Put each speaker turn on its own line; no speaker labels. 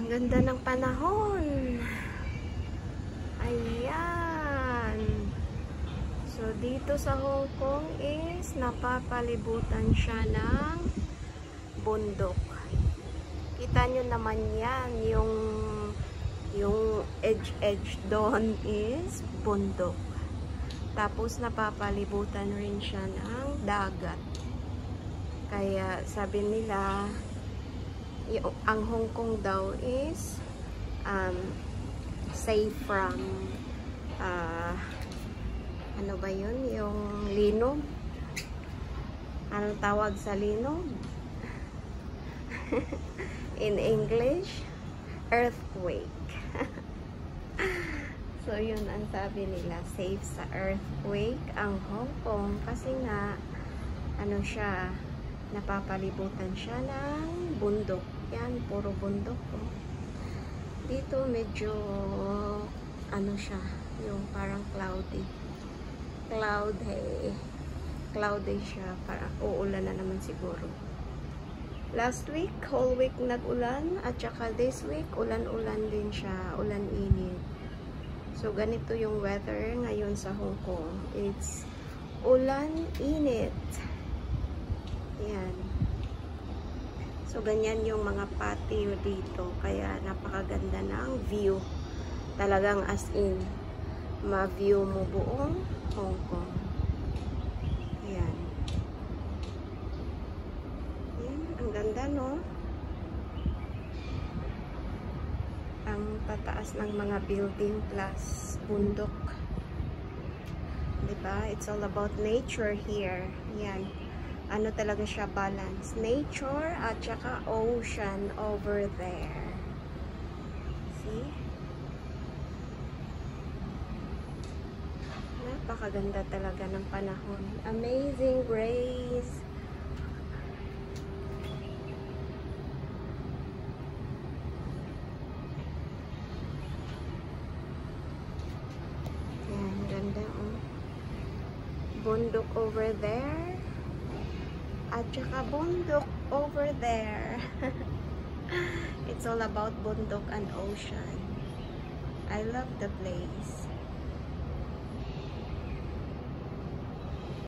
Ang ganda ng panahon. Ayan. So, dito sa Hong Kong is napapalibutan siya ng bundok. Kita nyo naman yan. Yung edge doon is bundok. Tapos, napapalibutan rin siya ng dagat. Kaya, sabi nila, ang Hong Kong daw is safe from ano ba yun? Yung linog. Anong tawag sa linog? In English, earthquake. So, yun ang sabi nila. Safe sa earthquake ang Hong Kong. Kasi nga, ano siya, napapalibutan siya ng bundok. Yan, puro bundok. Oh. Dito, medyo, ano siya, yung parang cloudy. Cloudy siya. Parang uulan na naman siguro. Last week, whole week nag-ulan. At saka this week, ulan-ulan din siya. Ulan-init. So, ganito yung weather ngayon sa Hong Kong. It's ulan-init. Yan. So, ganyan yung mga patio dito. Kaya, napakaganda ng view. Talagang as in, ma-view mo buong Hong Kong. Ayan. Ayan. Ang ganda, no? Ang tataas ng mga building plus bundok. Diba? It's all about nature here. Ayan. Ano talaga siya, balance. Nature at saka ocean over there. See? Napakaganda talaga ng panahon. Amazing grace. Ayan, ganda oh. Bundok over there. At saka bundok over there. It's all about bundok and ocean. I love the place.